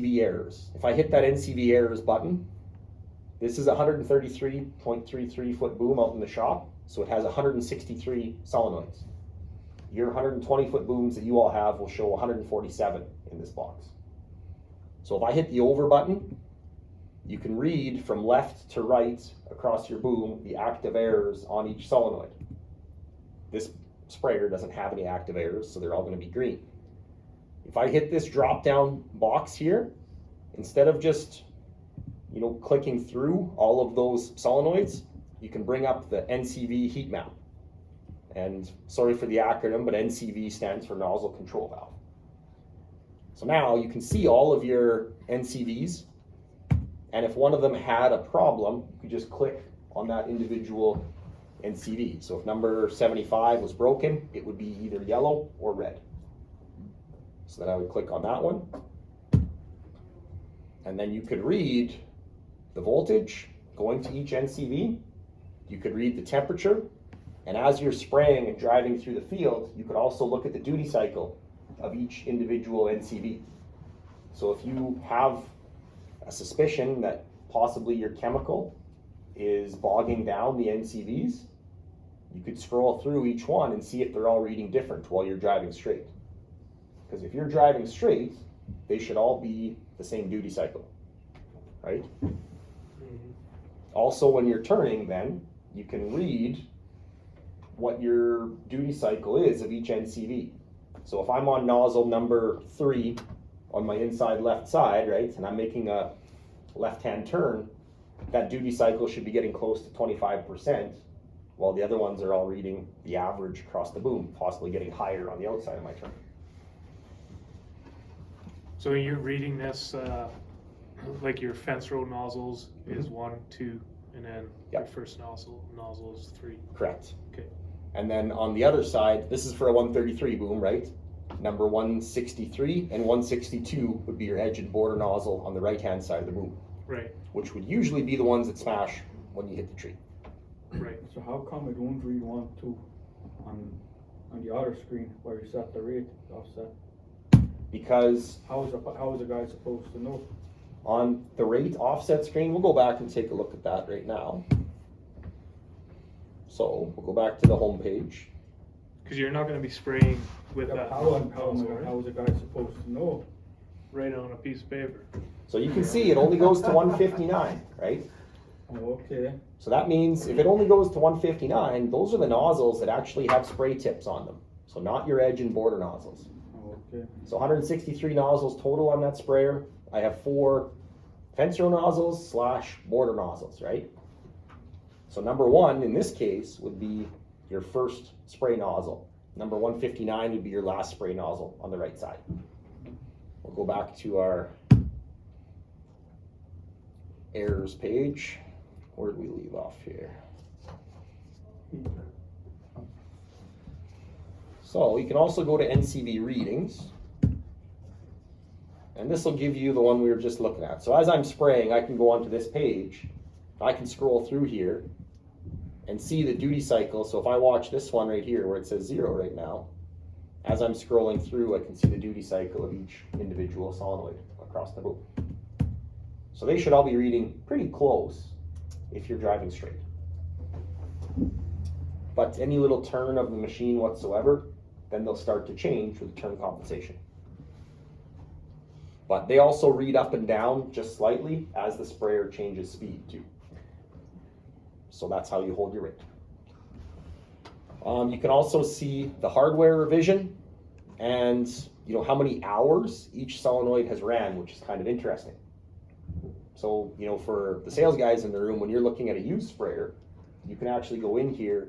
NCV errors. If I hit that NCV errors button, this is a 133.33 foot boom out in the shop, so it has 163 solenoids. Your 120 foot booms that you all have will show 147 in this box. So if I hit the over button, you can read from left to right across your boom the active errors on each solenoid. This sprayer doesn't have any active errors, so they're all going to be green. If I hit this drop down box here, instead of just clicking through all of those solenoids, you can bring up the NCV heat map. And sorry for the acronym, but NCV stands for nozzle control valve. So now you can see all of your NCVs, and if one of them had a problem, you could just click on that individual NCV. So if number 75 was broken, it would be either yellow or red. So then I would click on that one, and then you could read the voltage going to each NCV. You could read the temperature, and as you're spraying and driving through the field, you could also look at the duty cycle of each individual NCV. So if you have a suspicion that possibly your chemical is bogging down the NCVs, you could scroll through each one and see if they're all reading different while you're driving straight. Because if you're driving straight, they should all be the same duty cycle, right? Mm-hmm. Also, when you're turning, then you can read what your duty cycle is of each NCV. So if I'm on nozzle number 3 on my inside left side, right, and I'm making a left-hand turn, that duty cycle should be getting close to 25%, while the other ones are all reading the average across the boom, possibly getting higher on the outside of my turn. So you're reading this, like your fence row nozzles is 1, 2, and then your first nozzle is 3. Correct. Okay. And then on the other side, this is for a 133 boom, right? Number 163 and 162 would be your edge and border nozzle on the right-hand side of the boom. Right. Which would usually be the ones that smash when you hit the tree. Right. So how come it won't read 1, 2 on the other screen where you set the rate offset? Because how is a guy supposed to know? On the rate offset screen, we'll go back and take a look at that right now. So we'll go back to the home page. Because you're not going to be spraying with that. How is a guy supposed to know? Right on a piece of paper. So you can see it only goes to 159, right? Oh, okay. So that means if it only goes to 159, those are the nozzles that actually have spray tips on them. So not your edge and border nozzles. Oh, okay. So 163 nozzles total on that sprayer. I have 4 fence row nozzles / border nozzles, right? So number 1 in this case would be your first spray nozzle. Number 159 would be your last spray nozzle on the right side. We'll go back to our errors page. Where did we leave off here? So you can also go to NCV readings, and this will give you the one we were just looking at. So as I'm spraying, I can go onto this page. I can scroll through here and see the duty cycle. So if I watch this one right here where it says 0 right now, as I'm scrolling through, I can see the duty cycle of each individual solenoid across the boom. So they should all be reading pretty close if you're driving straight. But any little turn of the machine whatsoever, then they'll start to change with turn compensation. But they also read up and down just slightly as the sprayer changes speed too. So that's how you hold your rate. You can also see the hardware revision and how many hours each solenoid has ran, which is kind of interesting. So for the sales guys in the room, when you're looking at a used sprayer, you can actually go in here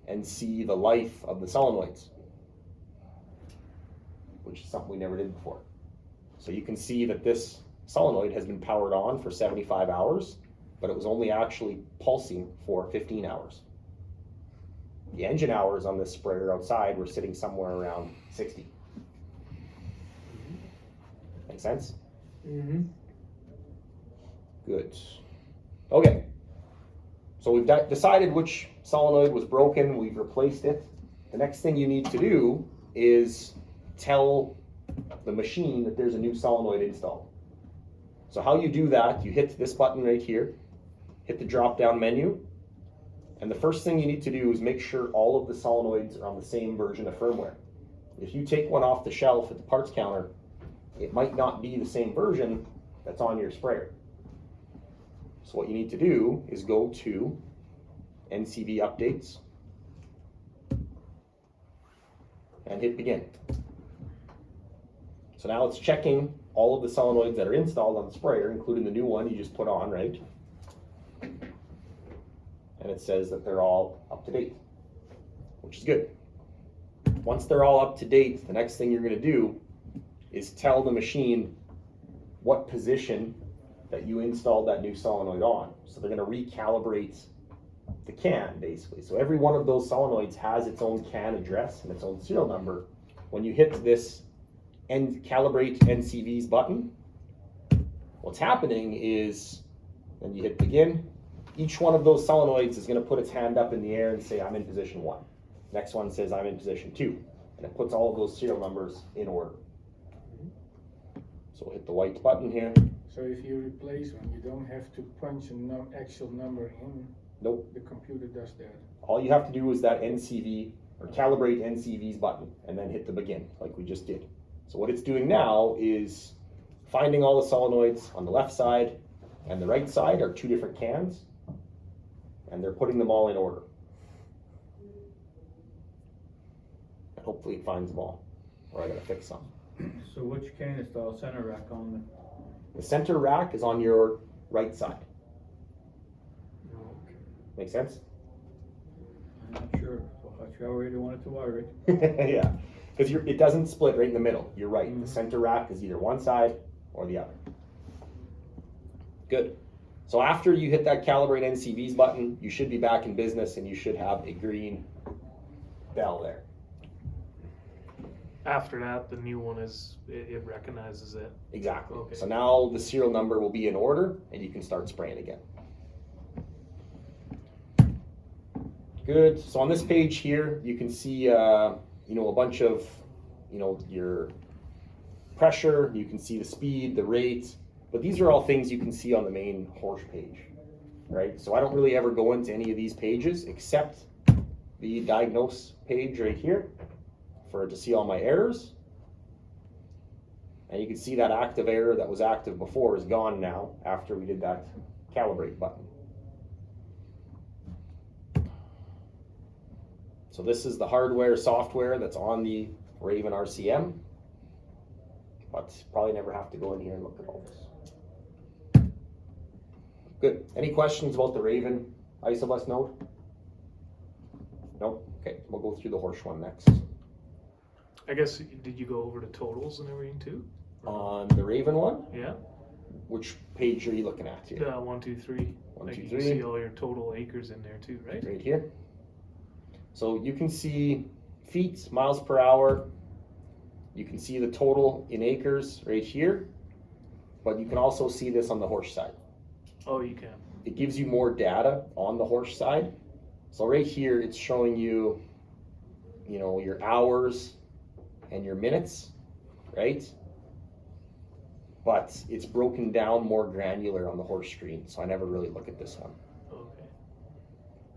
and see the life of the solenoids, which is something we never did before. So you can see that this solenoid has been powered on for 75 hours, but it was only actually pulsing for 15 hours. The engine hours on this sprayer outside were sitting somewhere around 60. Make sense? Mm-hmm. Good. Okay. So we've decided which solenoid was broken. We've replaced it. The next thing you need to do is tell the machine that there's a new solenoid installed. So how you do that, you hit this button right here, hit the drop down menu, and the first thing you need to do is make sure all of the solenoids are on the same version of firmware. If you take one off the shelf at the parts counter, it might not be the same version that's on your sprayer. So what you need to do is go to NCV updates and hit begin. So now it's checking all of the solenoids that are installed on the sprayer, including the new one you just put on, right? And it says that they're all up to date, which is good. Once they're all up to date, the next thing you're going to do is tell the machine what position that you installed that new solenoid on. So they're going to recalibrate the can, basically. So every one of those solenoids has its own can address and its own serial number. When you hit this calibrate NCVs button, what's happening is, then you hit begin, each one of those solenoids is going to put its hand up in the air and say, I'm in position 1. Next one says, I'm in position 2. And it puts all of those serial numbers in order. So we'll hit the white button here. So if you replace one, you don't have to punch an actual number in. Nope. The computer does that. All you have to do is that NCV, or calibrate NCVs button, and then hit the begin, like we just did. So what it's doing now is finding all the solenoids on the left side and the right side are 2 different cans, and they're putting them all in order. And hopefully it finds them all, or I gotta fix some. So which can is the center rack on? The center rack is on your right side. Okay. Make sense? I'm not sure. So however you wanted to wire it. Yeah, because it doesn't split right in the middle. You're right. The center rack is either one side or the other. Good. So after you hit that calibrate NCVs button, you should be back in business and you should have a green bell there. After that, the new one it recognizes it. Exactly. Okay. So now the serial number will be in order and you can start spraying again. Good. So on this page here, you can see, a bunch of, your pressure. You can see the speed, the rate, but these are all things you can see on the main Horsch page, right? So I don't really ever go into any of these pages except the diagnose page right here to see all my errors. And you can see that active error that was active before is gone now after we did that calibrate button. So this is the hardware, software that's on the Raven RCM, but probably never have to go in here and look at all this. Good. Any questions about the Raven isobus node? No? Okay, we'll go through the Horsch one next. I guess, did you go over the totals and everything too? On the Raven one, Yeah. which page are you looking at here? 1, 2, 3. 1, Like 2, you 3. see all your total acres in there too, right? Right here. So you can see feet, miles per hour. You can see the total in acres right here, but you can also see this on the Horsch side. Oh, you can. It gives you more data on the Horsch side. So right here, it's showing you, your hours and your minutes, right? But it's broken down more granular on the Horsch screen, so I never really look at this one. Okay.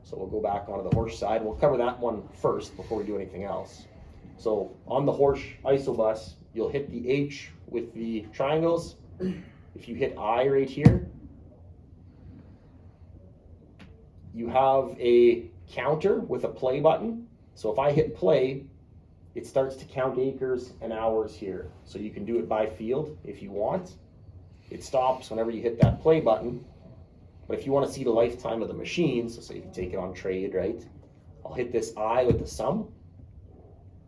So we'll go back onto the Horsch side. We'll cover that one first before we do anything else. So on the Horsch isobus, you'll hit the H with the triangles. If you hit I right here, you have a counter with a play button. So if I hit play, it starts to count acres and hours here. So you can do it by field if you want. It stops whenever you hit that play button. But if you want to see the lifetime of the machine, so say you can take it on trade, right? I'll hit this I with the sum.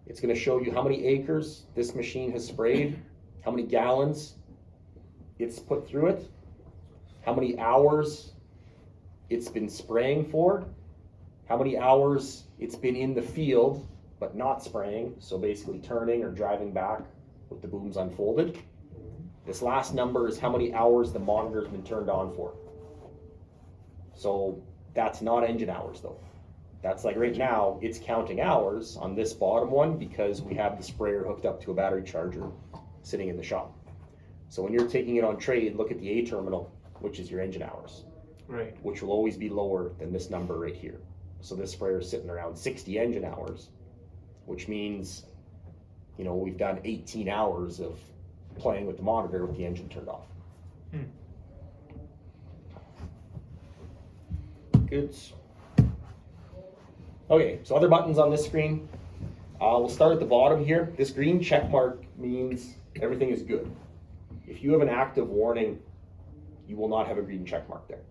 It's going to show you how many acres this machine has sprayed, how many gallons it's put through it, how many hours it's been spraying for, how many hours it's been in the field but not spraying, so basically turning or driving back with the booms unfolded. This last number is how many hours the monitor's been turned on for. So that's not engine hours though. That's like right now, it's counting hours on this bottom one because we have the sprayer hooked up to a battery charger sitting in the shop. So when you're taking it on trade, look at the A terminal, which is your engine hours, Right. which will always be lower than this number right here. So this sprayer is sitting around 60 engine hours, which means, you know, we've done 18 hours of playing with the monitor with the engine turned off. Good. Okay, so other buttons on this screen. We'll start at the bottom here. This green check mark means everything is good. If you have an active warning, you will not have a green check mark there.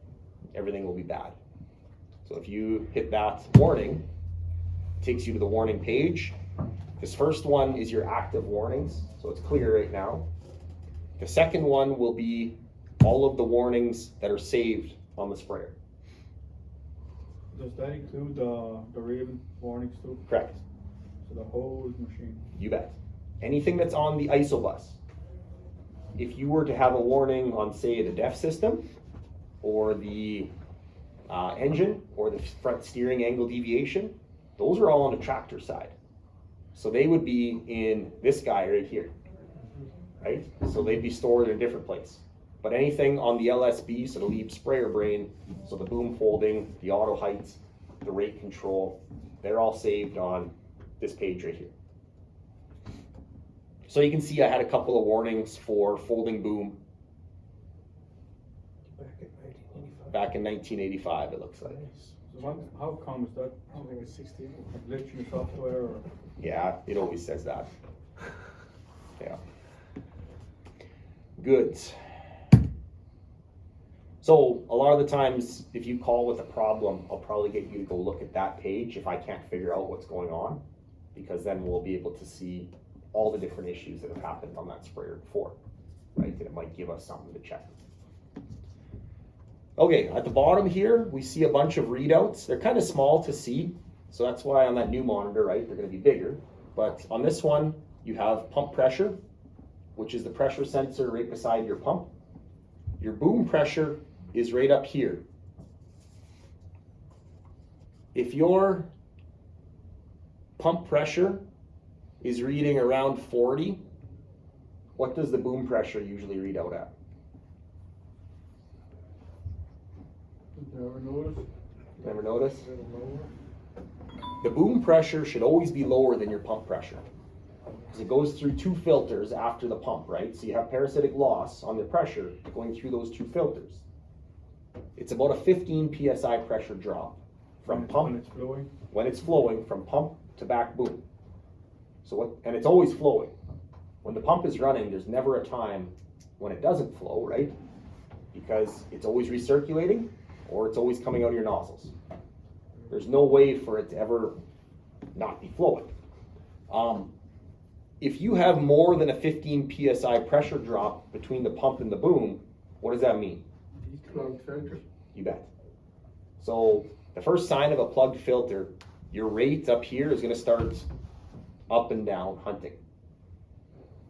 Everything will be bad. So if you hit that warning, it takes you to the warning page. This first one is your active warnings, so it's clear right now. The second one will be all of the warnings that are saved on the sprayer. Does that include the Raven warnings too? Correct. So the whole machine? You bet. Anything that's on the ISO bus. If you were to have a warning on, say, the DEF system, or the engine, or the front steering angle deviation, those are all on the tractor side. So they would be in this guy right here, right? So they'd be stored in a different place. But anything on the LSB, so the Leeb sprayer brain, so the boom folding, the auto heights, the rate control, they're all saved on this page right here. So you can see I had a couple of warnings for folding boom back in 1985, it looks like. So how come is that? I think it's 16. A glitch in the software or? Yeah, it always says that. Yeah. Good. So a lot of the times, if you call with a problem, I'll probably get you to go look at that page if I can't figure out what's going on, because then we'll be able to see all the different issues that have happened on that sprayer before, right? And it might give us something to check. Okay, at the bottom here, we see a bunch of readouts. They're kind of small to see, so that's why on that new monitor, right, they're going to be bigger. But on this one, you have pump pressure, which is the pressure sensor right beside your pump. Your boom pressure is right up here. If your pump pressure is reading around 40, what does the boom pressure usually read out at? Never noticed. Never notice? The boom pressure should always be lower than your pump pressure, because it goes through two filters after the pump, right? So you have parasitic loss on the pressure going through those two filters. It's about a 15 psi pressure drop from pump When it's flowing? when it's flowing from pump to back boom. So and it's always flowing. When the pump is running, there's never a time when it doesn't flow, right? Because it's always recirculating, or it's always coming out of your nozzles. There's no way for it to ever not be flowing. If you have more than a 15 psi pressure drop between the pump and the boom, what does that mean? Plugged filter. You bet. So the first sign of a plugged filter, your rate up here is going to start up and down hunting.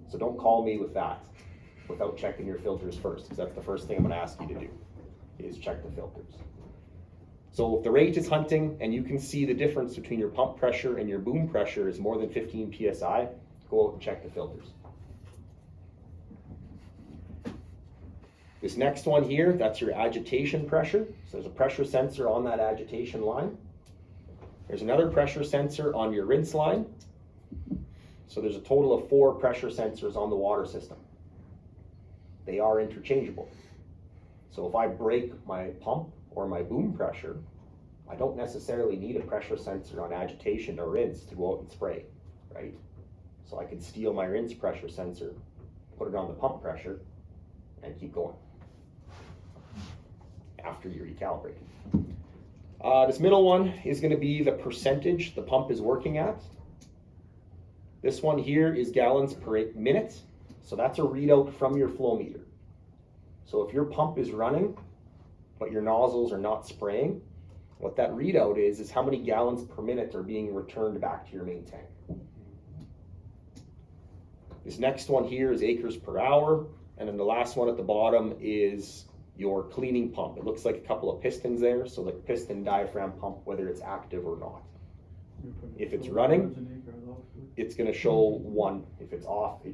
So don't call me with that without checking your filters first, because that's the first thing I'm going to ask you to do, is check the filters. So if the rate is hunting and you can see the difference between your pump pressure and your boom pressure is more than 15 psi, go out and check the filters. This next one here, that's your agitation pressure. So there's a pressure sensor on that agitation line. There's another pressure sensor on your rinse line. So there's a total of 4 pressure sensors on the water system. They are interchangeable. So if I break my pump or my boom pressure, I don't necessarily need a pressure sensor on agitation or rinse to go out and spray, right? So I could steal my rinse pressure sensor, put it on the pump pressure, and keep going after you recalibrate. This middle one is going to be the percentage the pump is working at. This one here is gallons per minute, so that's a readout from your flow meter. So if your pump is running, but your nozzles are not spraying, what that readout is how many gallons per minute are being returned back to your main tank. This next one here is acres per hour, and then the last one at the bottom is your cleaning pump. It looks like a couple of pistons there, so the piston diaphragm pump, whether it's active or not. If it's running, it's going to show 1. If it's off, it